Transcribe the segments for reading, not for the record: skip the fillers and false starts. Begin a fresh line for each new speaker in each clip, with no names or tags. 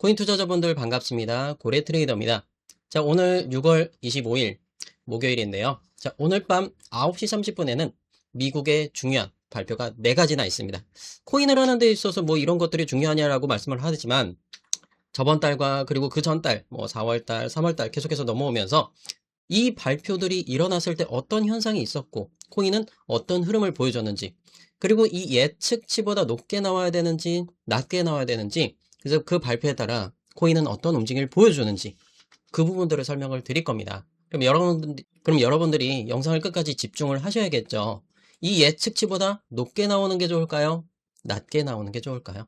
코인 투자자분들 반갑습니다. 고래트레이더입니다. 자, 오늘 6월 25일 목요일인데요. 자, 오늘 밤 9시 30분에는 미국의 중요한 발표가 4가지나 있습니다. 코인을 하는 데 있어서 뭐 이런 것들이 중요하냐라고 말씀을 하지만 저번 달과 그리고 그 전달, 뭐 4월 달, 3월 달 계속해서 넘어오면서 이 발표들이 일어났을 때 어떤 현상이 있었고 코인은 어떤 흐름을 보여줬는지, 그리고 이 예측치보다 높게 나와야 되는지 낮게 나와야 되는지, 그래서 그 발표에 따라 코인은 어떤 움직임을 보여주는지 그 부분들을 설명을 드릴 겁니다. 그럼 여러분들이 영상을 끝까지 집중을 하셔야겠죠. 이 예측치보다 높게 나오는 게 좋을까요? 낮게 나오는 게 좋을까요?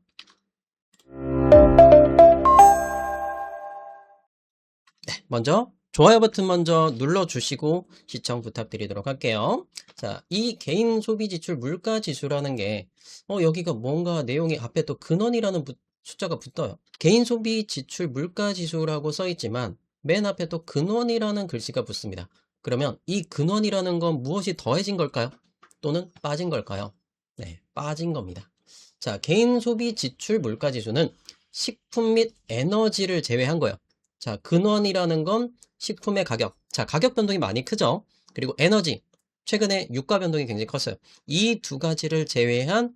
먼저 좋아요 버튼 먼저 눌러주시고 시청 부탁드리도록 할게요. 자, 이 개인 소비 지출 물가 지수라는 게 여기가 뭔가 내용이 앞에 또 근원이라는 숫자가 붙어요. 개인 소비 지출 물가 지수라고 써 있지만 맨 앞에 또 근원이라는 글씨가 붙습니다. 그러면 이 근원이라는 건 무엇이 더해진 걸까요? 또는 빠진 걸까요? 네, 빠진 겁니다. 자, 개인 소비 지출 물가 지수는 식품 및 에너지를 제외한 거예요. 자, 근원이라는 건 식품의 가격. 자, 가격 변동이 많이 크죠? 그리고 에너지. 최근에 유가 변동이 굉장히 컸어요. 이 두 가지를 제외한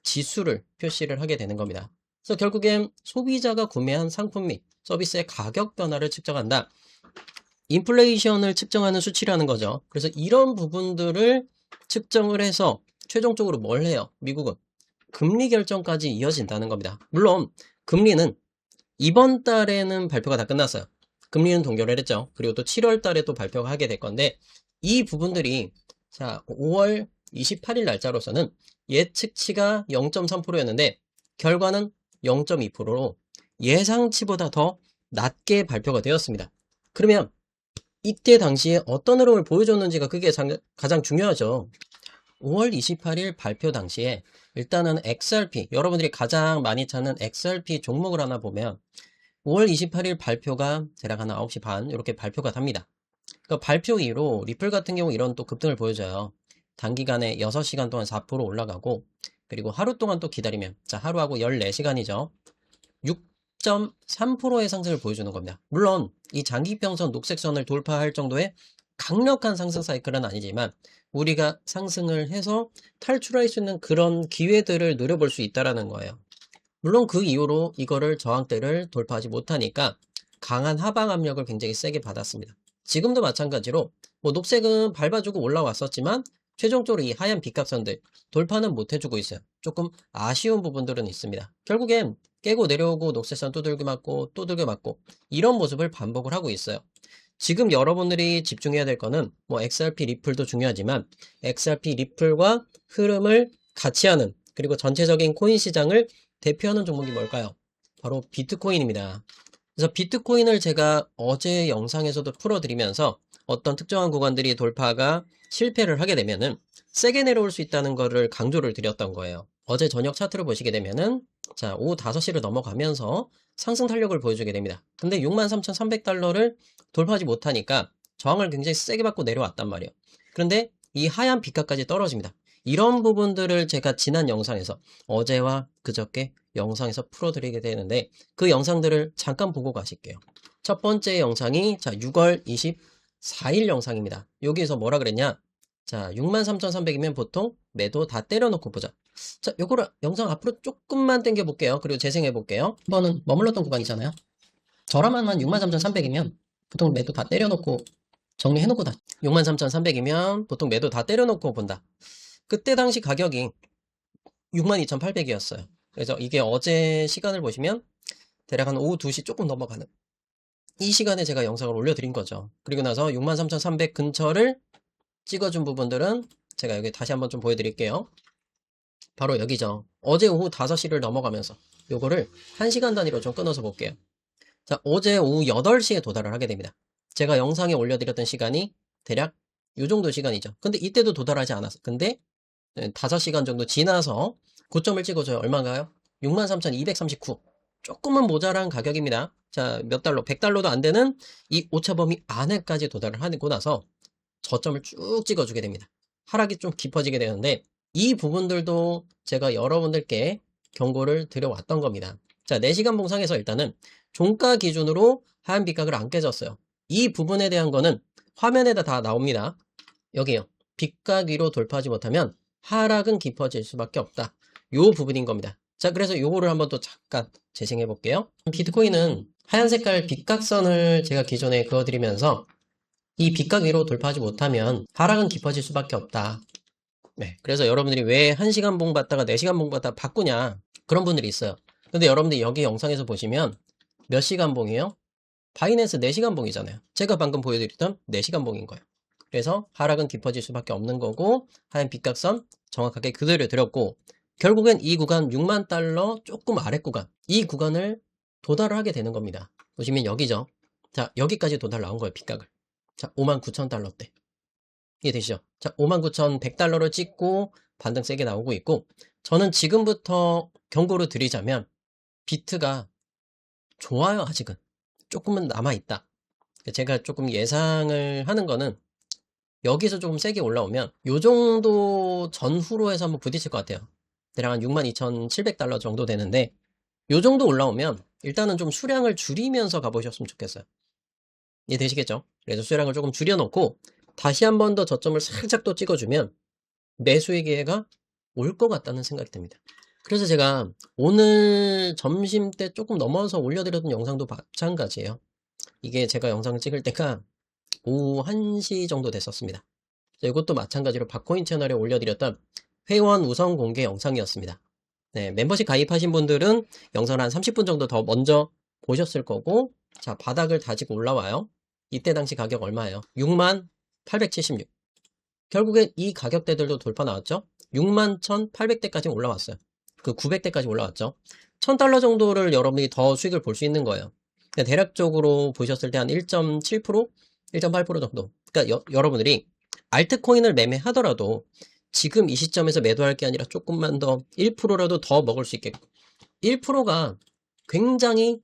지수를 표시를 하게 되는 겁니다. 그래서 결국엔 소비자가 구매한 상품 및 서비스의 가격 변화를 측정한다. 인플레이션을 측정하는 수치라는 거죠. 그래서 이런 부분들을 측정을 해서 최종적으로 뭘 해요? 미국은 금리 결정까지 이어진다는 겁니다. 물론 금리는 이번 달에는 발표가 다 끝났어요. 금리는 동결을 했죠. 그리고 또 7월 달에 또 발표가 하게 될 건데, 이 부분들이 자 5월 28일 날짜로서는 예측치가 0.3%였는데 결과는 0.2%로 예상치보다 더 낮게 발표가 되었습니다. 그러면 이때 당시에 어떤 흐름을 보여줬는지가 그게 가장 중요하죠. 5월 28일 발표 당시에 일단은 XRP, 여러분들이 가장 많이 찾는 XRP 종목을 하나 보면 5월 28일 발표가 대략 한 9시 반 이렇게 발표가 됩니다. 그러니까 발표 이후로 리플 같은 경우 이런 또 급등을 보여줘요. 단기간에 6시간 동안 4% 올라가고, 그리고 하루 동안 또 기다리면, 자, 하루하고 14시간이죠. 6.3%의 상승을 보여주는 겁니다. 물론 이 장기평선 녹색선을 돌파할 정도의 강력한 상승 사이클은 아니지만 우리가 상승을 해서 탈출할 수 있는 그런 기회들을 노려볼 수 있다는 거예요. 물론 그 이후로 이거를 저항대를 돌파하지 못하니까 강한 하방 압력을 굉장히 세게 받았습니다. 지금도 마찬가지로 뭐 녹색은 밟아주고 올라왔었지만 최종적으로 이 하얀 빗값선들 돌파는 못 해주고 있어요. 조금 아쉬운 부분들은 있습니다. 결국엔 깨고 내려오고 녹색선 두들겨 맞고 두들겨 맞고 이런 모습을 반복을 하고 있어요. 지금 여러분들이 집중해야 될 거는 뭐 XRP 리플도 중요하지만 XRP 리플과 흐름을 같이 하는, 그리고 전체적인 코인 시장을 대표하는 종목이 뭘까요? 바로 비트코인입니다. 그래서 비트코인을 제가 어제 영상에서도 풀어드리면서 어떤 특정한 구간들이 돌파가 실패를 하게 되면은 세게 내려올 수 있다는 거를 강조를 드렸던 거예요. 어제 저녁 차트를 보시게 되면은 자, 오후 5시를 넘어가면서 상승 탄력을 보여주게 됩니다. 근데 63,300달러를 돌파하지 못하니까 저항을 굉장히 세게 받고 내려왔단 말이에요. 그런데 이 하얀 빛깔까지 떨어집니다. 이런 부분들을 제가 지난 영상에서 어제와 그저께 영상에서 풀어드리게 되는데 그 영상들을 잠깐 보고 가실게요. 첫 번째 영상이 자 6월 24일 영상입니다. 여기에서 뭐라 그랬냐? 자 63,300이면 보통 매도 다 때려놓고 보자. 자, 요거를 영상 앞으로 조금만 당겨 볼게요. 그리고 재생해 볼게요. 이번은 머물렀던 구간이잖아요. 저렴한 63,300이면 보통 매도 다 때려놓고 정리해놓고 63,300이면 보통 매도 다 때려놓고 본다. 그때 당시 가격이 62,800이었어요. 그래서 이게 어제 시간을 보시면 대략 한 오후 2시 조금 넘어가는 이 시간에 제가 영상을 올려드린 거죠. 그리고 나서 63,300 근처를 찍어준 부분들은 제가 여기 다시 한번 좀 보여드릴게요. 바로 여기죠. 어제 오후 5시를 넘어가면서 요거를 1시간 단위로 좀 끊어서 볼게요. 자, 어제 오후 8시에 도달을 하게 됩니다. 제가 영상에 올려드렸던 시간이 대략 요 정도 시간이죠. 근데 이때도 도달하지 않았어. 근데 5시간 정도 지나서 고점을 찍어줘요. 얼마인가요? 63,239. 조금은 모자란 가격입니다. 자, 몇 달러? 100달러도 안 되는 이 오차범위 안에까지 도달을 하고 나서 저점을 쭉 찍어주게 됩니다. 하락이 좀 깊어지게 되는데 이 부분들도 제가 여러분들께 경고를 드려왔던 겁니다. 자, 4시간 봉상에서 일단은 종가 기준으로 하얀 빗각을 안 깨졌어요. 이 부분에 대한 거는 화면에다 다 나옵니다. 여기요. 빗각 위로 돌파하지 못하면 하락은 깊어질 수밖에 없다. 요 부분인 겁니다. 자, 그래서 요거를 한번 또 잠깐 재생해 볼게요. 비트코인은 하얀 색깔 빗각선을 제가 기존에 그어드리면서 이 빗각 위로 돌파하지 못하면 하락은 깊어질 수밖에 없다. 네, 그래서 여러분들이 왜 1시간 봉 받다가 4시간 봉 받다가 바꾸냐, 그런 분들이 있어요. 근데 여러분들이 여기 영상에서 보시면 몇 시간 봉이에요? 바이낸스 4시간 봉이잖아요. 제가 방금 보여드렸던 4시간 봉인 거예요. 그래서 하락은 깊어질 수밖에 없는 거고, 하얀 빗각선 정확하게 그대로 드렸고, 결국엔 이 구간 6만 달러 조금 아래 구간, 이 구간을 도달을 하게 되는 겁니다. 보시면 여기죠. 자, 여기까지 도달 나온 거예요, 빗각을. 자, 59,000달러대. 이해되시죠? 자, 59,100달러를 찍고 반등 세게 나오고 있고, 저는 지금부터 경고를 드리자면 비트가 좋아요. 아직은 조금은 남아있다. 제가 조금 예상을 하는 거는 여기서 조금 세게 올라오면 요 정도 전후로 해서 한번 부딪힐 것 같아요. 대략 한 62,700달러 정도 되는데, 요 정도 올라오면 일단은 좀 수량을 줄이면서 가보셨으면 좋겠어요. 이해되시겠죠? 그래서 수량을 조금 줄여놓고 다시 한 번 더 저점을 살짝 또 찍어주면 매수의 기회가 올 것 같다는 생각이 듭니다. 그래서 제가 오늘 점심 때 조금 넘어서 올려드렸던 영상도 마찬가지예요. 이게 제가 영상을 찍을 때가 오후 1시 정도 됐었습니다. 이것도 마찬가지로 박코인 채널에 올려드렸던 회원 우선 공개 영상이었습니다. 네, 멤버십 가입하신 분들은 영상을 한 30분 정도 더 먼저 보셨을 거고, 자, 바닥을 다지고 올라와요. 이때 당시 가격 얼마예요? 61,876. 결국엔 이 가격대들도 돌파 나왔죠? 61,800대까지 올라왔어요. 그 900대까지 올라왔죠. 1,000달러 정도를 여러분이 더 수익을 볼 수 있는 거예요. 그러니까 대략적으로 보셨을 때 한 1.7%? 1.8% 정도. 그러니까 여러분들이 알트코인을 매매하더라도 지금 이 시점에서 매도할 게 아니라 조금만 더 1%라도 더 먹을 수 있게끔. 1%가 굉장히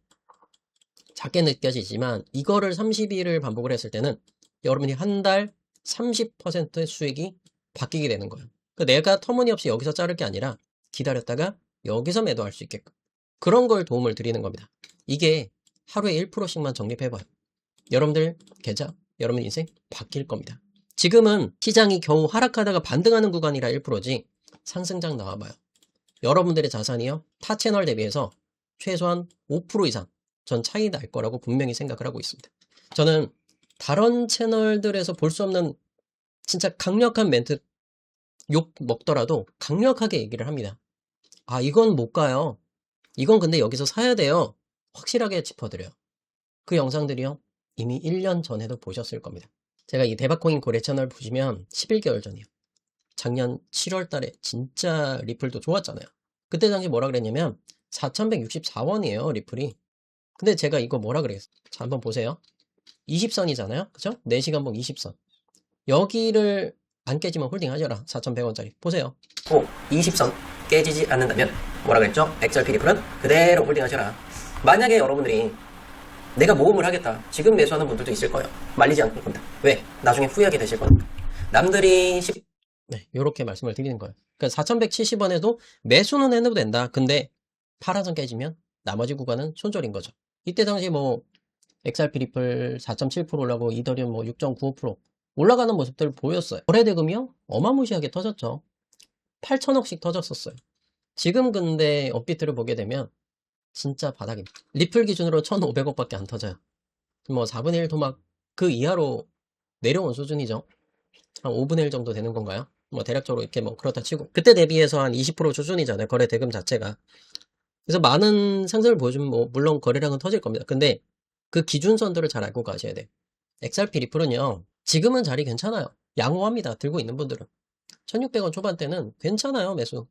작게 느껴지지만 이거를 30일을 반복을 했을 때는 여러분이 한 달 30%의 수익이 바뀌게 되는 거예요. 그러니까 내가 터무니없이 여기서 자를 게 아니라 기다렸다가 여기서 매도할 수 있게끔, 그런 걸 도움을 드리는 겁니다. 이게 하루에 1%씩만 적립해봐요. 여러분들 계좌, 여러분 인생 바뀔 겁니다. 지금은 시장이 겨우 하락하다가 반등하는 구간이라 1%지 상승장 나와봐요. 여러분들의 자산이요, 타 채널 대비해서 최소한 5% 이상 전 차이 날 거라고 분명히 생각을 하고 있습니다. 저는 다른 채널들에서 볼 수 없는 진짜 강력한 멘트, 욕 먹더라도 강력하게 얘기를 합니다. 아, 이건 못 가요. 이건 근데 여기서 사야 돼요. 확실하게 짚어드려요. 그 영상들이요, 이미 1년 전에도 보셨을 겁니다. 제가 이 대박코인 고래 채널 보시면 11개월 전이요. 작년 7월 달에 진짜 리플도 좋았잖아요. 그때 당시 뭐라 그랬냐면 4,164원이에요, 리플이. 근데 제가 이거 뭐라 그랬어요? 자, 한번 보세요. 20선이잖아요. 그죠? 4시간 봉 20선. 여기를 안 깨지면 홀딩 하셔라. 4,100원짜리. 보세요. 20선 깨지지 않는다면 뭐라 그랬죠? XRP 리플은 그대로 홀딩 하셔라. 만약에 여러분들이 내가 모험을 하겠다, 지금 매수하는 분들도 있을 거예요. 말리지 않을 겁니다. 왜? 나중에 후회하게 되실 거니까. 남들이 네, 요렇게 말씀을 드리는 거예요. 그러니까 4,170원에도 매수는 해도 된다. 근데 파란선 깨지면 나머지 구간은 손절인 거죠. 이때 당시 뭐 XRP 리플 4.7% 올라가고 이더리움 뭐 6.95% 올라가는 모습들 보였어요. 거래대금이요? 어마무시하게 터졌죠. 8천억씩 터졌었어요. 지금 근데 업비트를 보게 되면 진짜 바닥입니다. 리플 기준으로 1,500억밖에 안 터져요. 뭐 4분의 1 토막 그 이하로 내려온 수준이죠. 한 5분의 1 정도 되는 건가요? 뭐 대략적으로 이렇게 뭐 그렇다 치고, 그때 대비해서 한 20% 수준이잖아요, 거래 대금 자체가. 그래서 많은 상승을 보여주면 뭐 물론 거래량은 터질 겁니다. 근데 그 기준선들을 잘 알고 가셔야 돼요. XRP 리플은요, 지금은 자리 괜찮아요. 양호합니다. 들고 있는 분들은 1,600원 초반대는 괜찮아요, 매수.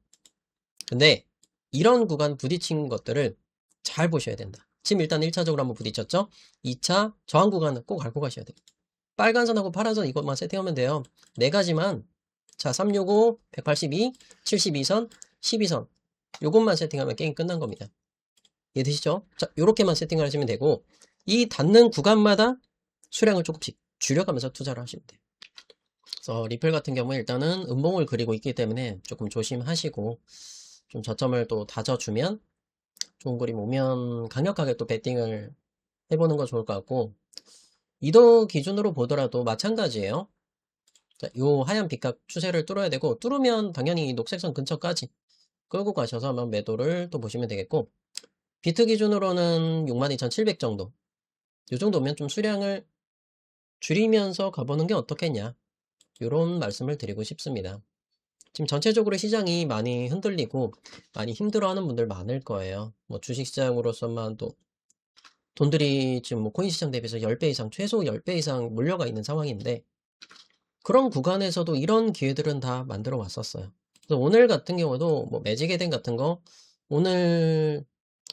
근데 이런 구간 부딪힌 것들을 잘 보셔야 된다. 지금 일단 1차적으로 한번 부딪혔죠? 2차 저항 구간은 꼭 알고 가셔야 돼요. 빨간선하고 파란선 이것만 세팅하면 돼요. 네 가지만, 자, 365, 182, 72선, 12선 요것만 세팅하면 게임 끝난 겁니다. 이해되시죠? 자, 요렇게만 세팅을 하시면 되고, 이 닿는 구간마다 수량을 조금씩 줄여가면서 투자를 하시면 돼요. 그래서 리플 같은 경우에 일단은 음봉을 그리고 있기 때문에 조금 조심하시고, 좀 저점을 또 다져주면 좋은 그림 오면 강력하게 또 베팅을 해보는 거 좋을 것 같고, 이더 기준으로 보더라도 마찬가지예요. 자, 요 하얀 빗각 추세를 뚫어야 되고, 뚫으면 당연히 이 녹색선 근처까지 끌고 가셔서 한번 매도를 또 보시면 되겠고, 비트 기준으로는 62,700 정도. 요 정도면 좀 수량을 줄이면서 가보는 게 어떻겠냐. 요런 말씀을 드리고 싶습니다. 지금 전체적으로 시장이 많이 흔들리고 많이 힘들어하는 분들 많을 거예요. 뭐 주식시장으로서만 또 돈들이 지금 뭐 코인 시장 대비해서 10배 이상, 최소 10배 이상 몰려가 있는 상황인데, 그런 구간에서도 이런 기회들은 다 만들어 왔었어요. 그래서 오늘 같은 경우도 뭐 매직에덴 같은 거 오늘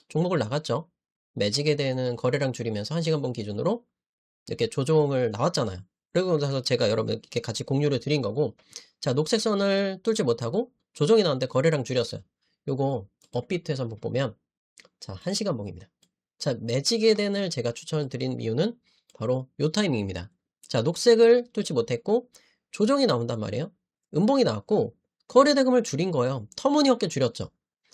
종목을 나갔죠. 매직에덴은 거래량 줄이면서 1시간 본 기준으로 이렇게 조정을 나왔잖아요. 그리고 나서 제가 여러분께 같이 공유를 드린 거고, 자, 녹색 선을 뚫지 못하고 조정이 나왔는데 거래량 줄였어요. 요거 업비트에서 한번 보면, 자, 1시간 봉입니다. 자, 매직에덴을 제가 추천드린 이유는 바로 요 타이밍입니다. 자, 녹색을 뚫지 못했고 조정이 나온단 말이에요. 음봉이 나왔고 거래 대금을 줄인 거예요. 터무니없게 줄였죠.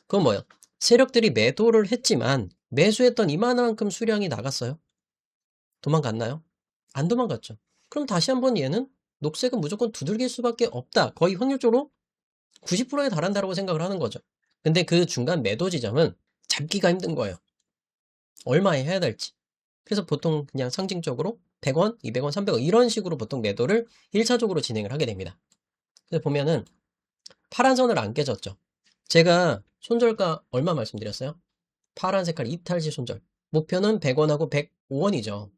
그건 뭐예요? 세력들이 매도를 했지만 매수했던 이만큼 수량이 나갔어요. 도망갔나요? 안 도망갔죠. 그럼 다시 한번 얘는 녹색은 무조건 두들길 수밖에 없다. 거의 확률적으로 90%에 달한다고 생각을 하는 거죠. 근데 그 중간 매도 지점은 잡기가 힘든 거예요. 얼마에 해야 될지. 그래서 보통 그냥 상징적으로 100원, 200원, 300원 이런 식으로 보통 매도를 1차적으로 진행을 하게 됩니다. 그래서 보면은 파란 선을 안 깨졌죠. 제가 손절가 얼마 말씀드렸어요? 파란 색깔 이탈시 손절. 목표는 100원하고 105원이죠.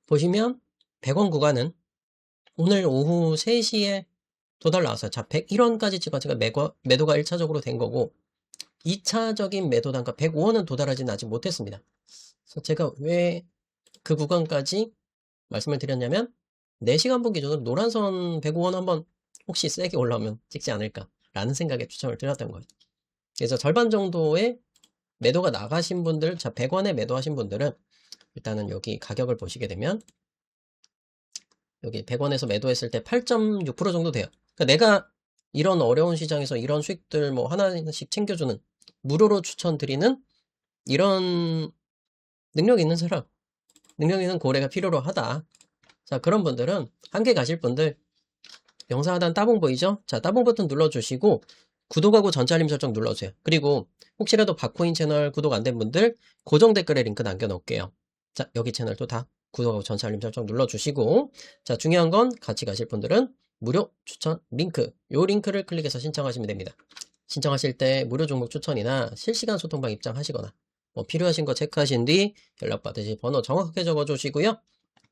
보시면 100원 구간은 오늘 오후 3시에 도달 나왔어요. 자, 101원까지 찍어 제가 매도가 1차적으로 된 거고 2차적인 매도 단가 105원은 도달하지는 아직 못했습니다. 그래서 제가 왜 그 구간까지 말씀을 드렸냐면 4시간 분 기준으로 노란선 105원 한번 혹시 세게 올라오면 찍지 않을까라는 생각에 추천을 드렸던 거예요. 그래서 절반 정도의 매도가 나가신 분들, 자 100원에 매도하신 분들은 일단은 여기 가격을 보시게 되면 여기 100원에서 매도했을 때 8.6% 정도 돼요. 그러니까 내가 이런 어려운 시장에서 이런 수익들 뭐 하나씩 챙겨주는 무료로 추천드리는 이런 능력 있는 사람, 능력 있는 고래가 필요로 하다. 자, 그런 분들은 함께 가실 분들 영상 하단 따봉 보이죠? 자, 따봉 버튼 눌러주시고 구독하고 전체 알림 설정 눌러주세요. 그리고 혹시라도 박코인 채널 구독 안 된 분들 고정 댓글에 링크 남겨놓을게요. 자, 여기 채널도 다 구독하고 전체 알림 설정 눌러주시고, 자, 중요한 건 같이 가실 분들은 무료 추천 링크, 요 링크를 클릭해서 신청하시면 됩니다. 신청하실 때 무료 종목 추천이나 실시간 소통방 입장하시거나 뭐 필요하신 거 체크하신 뒤 연락 받으실 번호 정확하게 적어주시고요.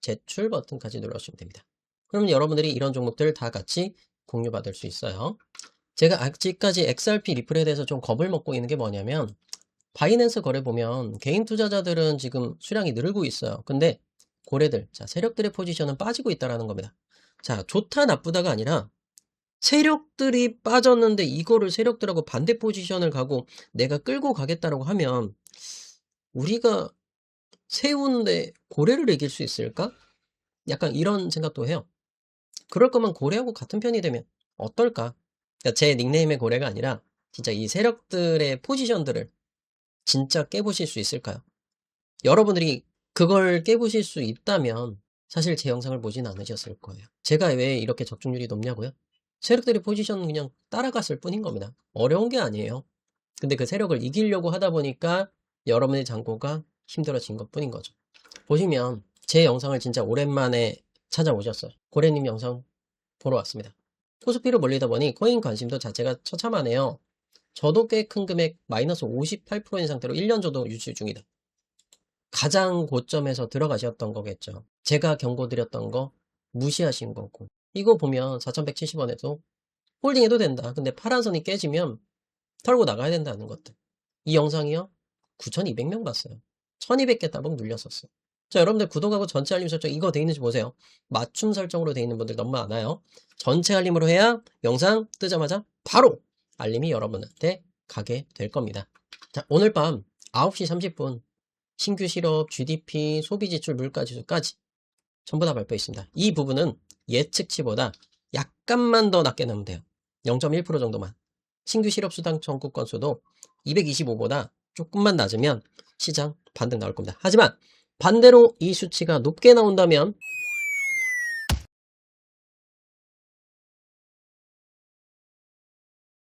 제출 버튼까지 눌러주시면 됩니다. 그럼 여러분들이 이런 종목들 다 같이 공유받을 수 있어요. 제가 아직까지 XRP 리플에 대해서 좀 겁을 먹고 있는 게 뭐냐면, 바이낸스 거래 보면 개인 투자자들은 지금 수량이 늘고 있어요. 근데 고래들, 자, 세력들의 포지션은 빠지고 있다는 겁니다. 자, 좋다 나쁘다가 아니라 세력들이 빠졌는데 이거를 세력들하고 반대 포지션을 가고 내가 끌고 가겠다라고 하면 우리가 세우는데 고래를 이길 수 있을까? 약간 이런 생각도 해요. 그럴 거면 고래하고 같은 편이 되면 어떨까? 그러니까 제 닉네임의 고래가 아니라 진짜 이 세력들의 포지션들을 진짜 깨보실 수 있을까요? 여러분들이 그걸 깨보실 수 있다면 사실 제 영상을 보진 않으셨을 거예요. 제가 왜 이렇게 적중률이 높냐고요? 세력들의 포지션 그냥 따라갔을 뿐인 겁니다. 어려운 게 아니에요. 근데 그 세력을 이기려고 하다 보니까 여러분의 잔고가 힘들어진 것 뿐인 거죠. 보시면 제 영상을 진짜 오랜만에 찾아오셨어요. 고래님 영상 보러 왔습니다. 코스피로 몰리다 보니 코인 관심도 자체가 처참하네요. 저도 꽤 큰 금액 마이너스 58%인 상태로 1년 정도 유지 중이다. 가장 고점에서 들어가셨던 거겠죠. 제가 경고드렸던 거 무시하신 거고. 이거 보면 4,170원에도 홀딩해도 된다. 근데 파란 선이 깨지면 털고 나가야 된다는 것들. 이 영상이요? 9,200명 봤어요. 1,200개 따봉 눌렸었어요. 자, 여러분들 구독하고 전체 알림 설정 이거 돼 있는지 보세요. 맞춤 설정으로 돼 있는 분들 너무 많아요. 전체 알림으로 해야 영상 뜨자마자 바로 알림이 여러분한테 가게 될 겁니다. 자, 오늘 밤 9시 30분 신규 실업, GDP, 소비지출, 물가지수까지 전부 다 발표했습니다. 이 부분은 예측치보다 약간만 더 낮게 나오면 돼요. 0.1% 정도만. 신규 실업 수당 청구 건수도 225보다 조금만 낮으면 시장 반등 나올 겁니다. 하지만 반대로 이 수치가 높게 나온다면